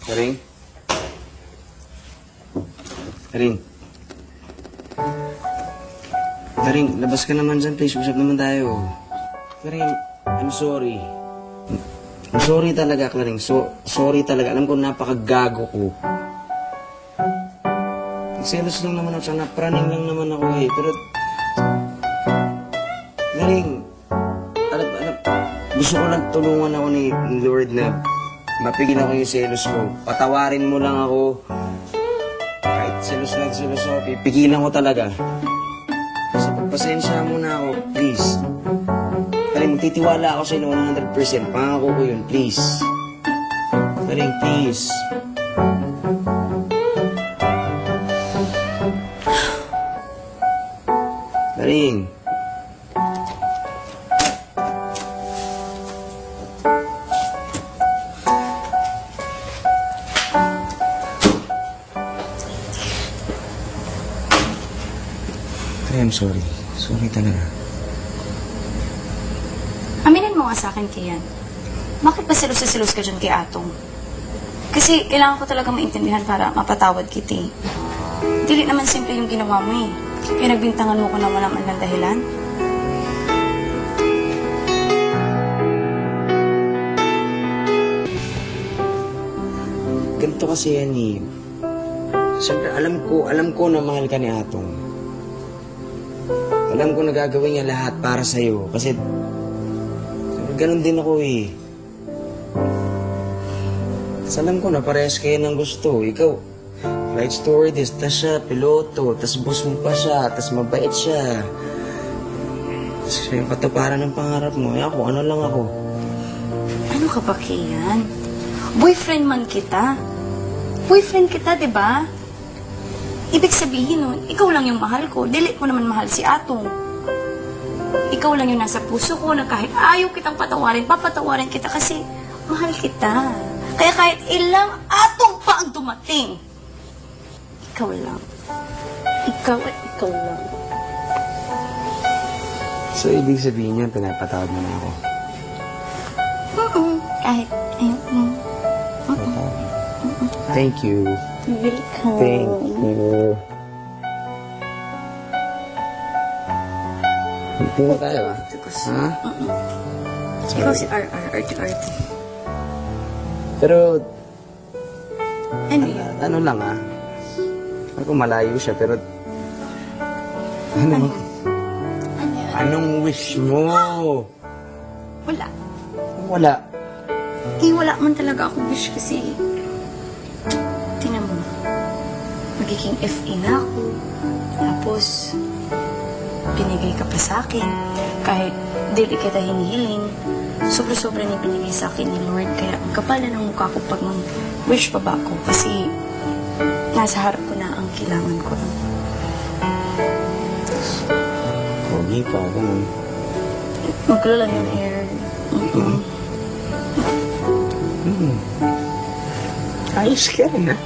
Karing? Karing? Karing, labas ka naman dyan, please. Usap naman tayo. Karing, I'm sorry. I'm sorry talaga, Karing. Sorry talaga. Alam ko, napakagago ko. Selos lang naman ako, napraning lang naman ako eh. Pero, Karing, alam, gusto ko lang tulungan ako ni Lord na mapigil ako yung selos ko. Patawarin mo lang ako. Kahit selos ako, pipigilan ko talaga. Kasi pagpasensya mo na ako, please. Karing, magtitiwala ako sa inyo 100%. Pangako ko yun, please. Karing, please. Karing. I'm sorry. Sorry talaga. Aminin mo nga sa akin, Kian. Bakit ba silos ka dyan kay Atong? Kasi kailangan ko talaga maintindihan para mapatawad kita eh. Dili naman simple yung ginawa mo eh. Kaya nagbintangan mo ko na wala man lang dahilan. Ganito kasi yan eh. Siyempre, alam ko na mahal ka ni Atong. Alam ko na gagawin niya lahat para sa'yo. Kasi, ganun din ako eh. Kasi alam ko na parehas kayo ng gusto. Ikaw, flight stewardess, tas siya, piloto, tas boss mo pa siya, tas mabait siya. Tas siya yung katuparan ng pangarap mo. Ako, ano lang ako. Ano ka ba, Kian? Boyfriend man kita. Boyfriend kita, di ba? Ibig sabihin nun, ikaw lang yung mahal ko. Dili ko naman mahal si Atong. Ikaw lang yung nasa puso ko na kahit ayaw kitang patawarin, papatawarin kita kasi mahal kita. Kaya kahit ilang Atong pa ang dumating, ikaw lang. Ikaw at ikaw lang. So, ibig sabihin niya, pinapatawad mo na ako. Kahit ayaw mo. Thank you. Welcome. Thank you. Hindi mo tayo ah. Ha? Ikaw si RR, RT. Pero, Ano yun? ano lang ah. Ako malayo siya, pero... Ano? Ano yun? Anong wish mo? Wala. Wala. Wala man talaga ako wish kasi... Tingnan mo. Magiging FA na ako. Tapos... Binigay ka pa sa akin. Kahit dili kita hinihiling. Sobra-sobra niya binigay sa akin ni Lord. Kaya ang kapal na ng mukha ko pag wish pa ba ako. Kasi nasa harap ko na ang kailangan ko. Pogi pa, ganun. Magkala lang yung hair. Ayos ka rin ah.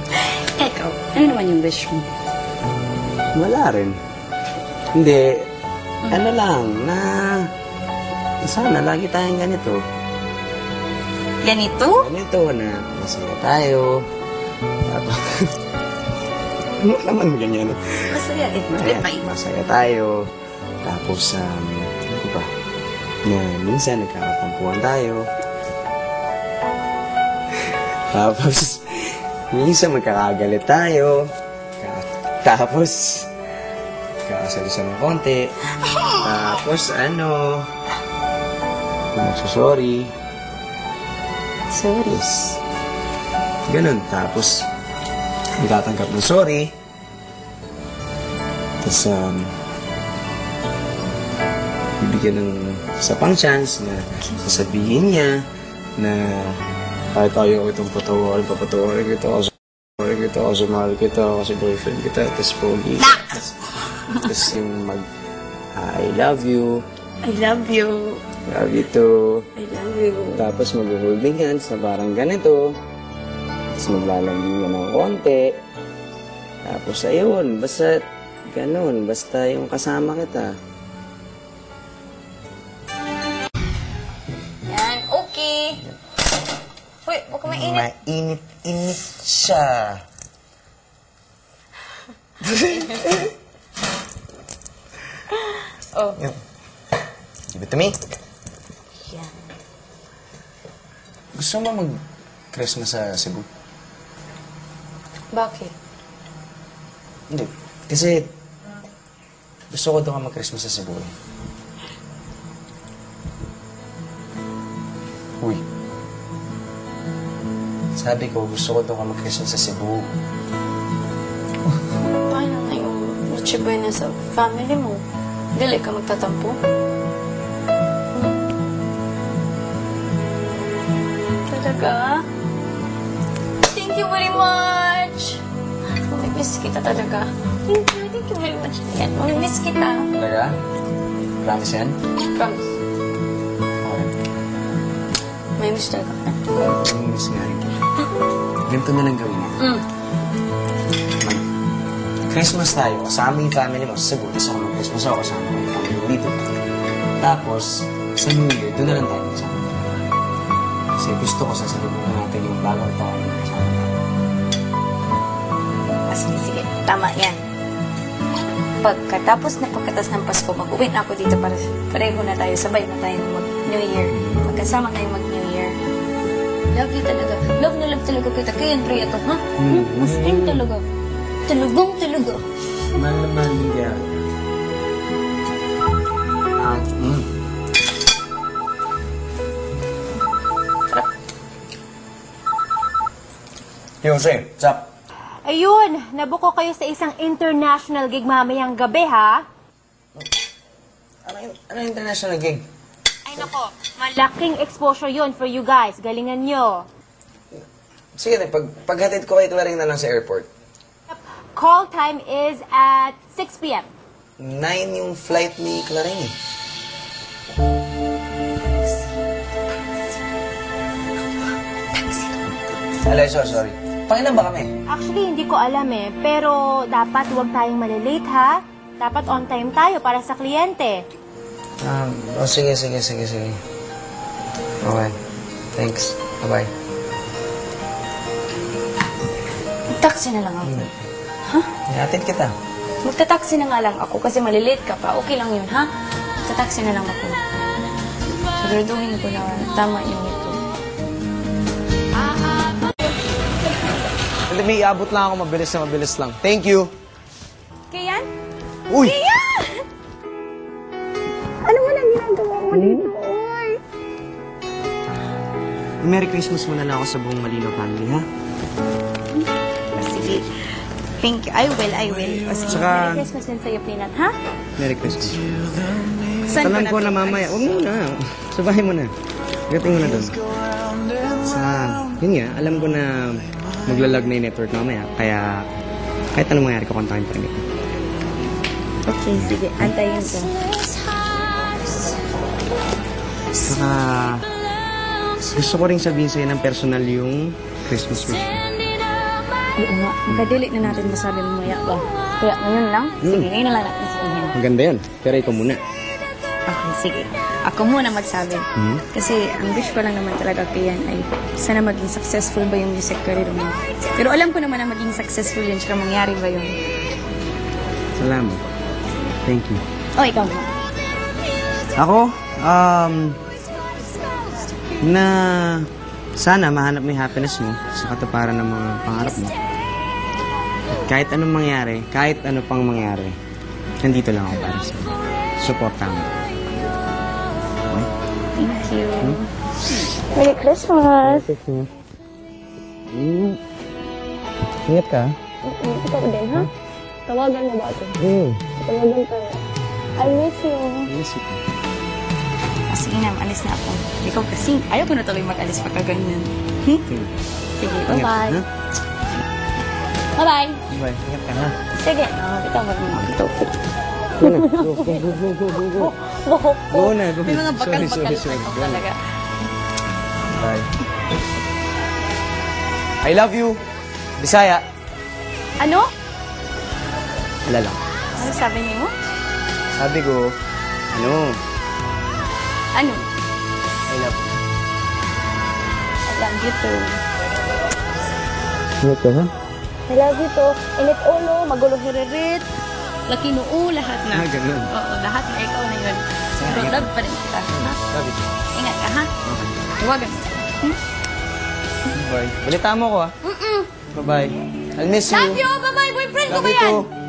Ikaw, ano naman yung wish mo? Wala rin. Hindi. Ano lang, na... Sana lagi tayong ganito. Ganito? Ganito na masaya tayo. Tapos... ano naman ganyan? Masaya eh. Masaya tayo. Tapos, ano ba? Na minsan nagkakatampuhan tayo. Tapos, minsan magkakagalit tayo. Tapos, kakasalisan ng konti. Tapos, ano... Magsusorry. Sorry. Ganun. Tapos, magtatanggap ng sorry. Tapos, bibigyan ng isa pang chance na sasabihin niya na kahit ayaw itong papatawarin kita kasi mahal kita, kasi boyfriend kita, tapos pogi. Tapos yung I love you. I love you. Love you too. I love you. Tapos mag-holding hands na parang ganito. Tapos maglalambingan ng konti. Tapos ayun, basta ganun, basta yung kasama kita. Yan, okay. Hoy, huwag ka mainit. Mainit-init siya. Oh. Yun. Give it to me. Yan. Gusto mo mag-Christmas sa Cebu? Bakit? Hindi. Kasi gusto ko doon ka mag-Christmas sa Cebu. Uy. Sabi ko, gusto ko doon ka mag-Christmas sa Cebu. Paano na yung Noche Buena sa family mo? Dili ka magtatampo? Talaga? Thank you very much! Mamimiss kita talaga. Thank you very much. Yan, mamimiss kita. Talaga? Promise yan? Promise. Okay. Mamimiss talaga. Miss nga rin. Ganito na lang gawin mo. Christmas tayo, kasama yung family mo. Sa Cebu, tapos ako mag-Christmas ako, kasama ko yung family mo dito. Tapos, sa New Year, doon na lang tayo magsama. Kasi gusto ko sasalubungan natin yung bagong taon. Sige, sige. Tama yan. Pagkatapos ng Pasko, mag-uwi na ako dito para pareho na tayo, sabay na tayo mag-New Year. Magkasama tayo mag-New Year. Love you talaga. Love na love talaga kita. Kaya yan, Rhea, to, ha? Mas rin talaga. Talagang talaga. Mahal naman niya. Hey, Jose, what's up? Ayun, nabuko kayo sa isang international gig mamayang gabi, ha? Ano yung international gig? Ay, nako. Malaking exposure yun for you guys. Galingan nyo. Sige na, paghatid ko kay Claring na lang sa airport. Call time is at 6 p.m. 9 yung flight ni Claring. Alay, sorry. Pangilan ba kami? Actually, hindi ko alam pero dapat huwag tayong malilate, ha? Dapat on time tayo para sa kliyente. Sige. Okay. Thanks. Bye-bye. Taxi na lang ako. Ihatid kita. Magta-taxi na nga lang ako kasi malilate ka pa. Okay lang yun, ha? Magta-taxi na lang ako. Siguraduhin ko na tama yung ito. May iabot lang ako, mabilis lang. Thank you. Kian? Uy! Ano mo nang ginagawa mo dito? Merry Christmas muna lang ako sa buong Malino family, ha? Sige. Thank you. I will. O, sige. Saka- Merry Christmas din sa'yo, Peanut, ha? Merry Christmas. Saan Tanong ko na natulog? mamaya. Huwag muna. Sa bahay mo na. Gating mo na doon. Yun nga, alam ko na maglalag na yung network mamaya. Kaya, kahit anong mangyari, kukontakin pa rin ito. Okay, sige. Antayin ko. Saka, gusto ko rin sabihin sa'yo ng personal yung Christmas wish. Oo nga. Magkadili na natin masabi mamaya ba? Kaya ngayon lang? Sige, ngayon na lang natin sabihin. Maganda yun. Pero ikaw muna. Okay, sige. Ako muna magsabi. Kasi ang wish ko lang naman talaga kay Yan ay sana maging successful ba yung music career mo. Pero alam ko naman na maging successful yun, tsaka mangyari ba yun. Salamat. Thank you. O, ikaw mo. Ako, na sana mahanap mo yung happiness mo sa katuparan ng mga pangarap mo. At kahit anong mangyari, kahit ano pang mangyari, nandito lang ako para sa'yo. Support mo. Thank you. Merry Christmas! Ingat ka. Ikaw din, ha? Tawagan mo ba ito? Tawagan tayo. I miss you. Yes, ito. Sige na, alis na ako. Ikaw kasi, ayaw ko na tuloy mag-alis pagka ganyan. Sige, bye-bye. Ha? Bye-bye. Bye. Ingat ka, ha? Sige, ikaw ba naman? Ito. Go na. Go. Go na. Go. May mga bakal-bakal Sorry. pa ako Go na. talaga. Bye. I love you. Bisaya. Ano? Wala lang. Ano sabi niyo? Sabi ko, Ano? I love you. Wala. love you too. Ingat ka, ha? I love you to. Init ulo, magulo hiririt. Laki noo, lahat na. Ganun. Oo, lahat na ikaw na yun. Pero love pa rin kita. Ha? Love you. Ingat ka, ha? Huwagan. Bye. Balita mo ko, ha? Bye-bye. I'll miss you. Love you! Bye-bye! Boyfriend ko Love ba you yan? too.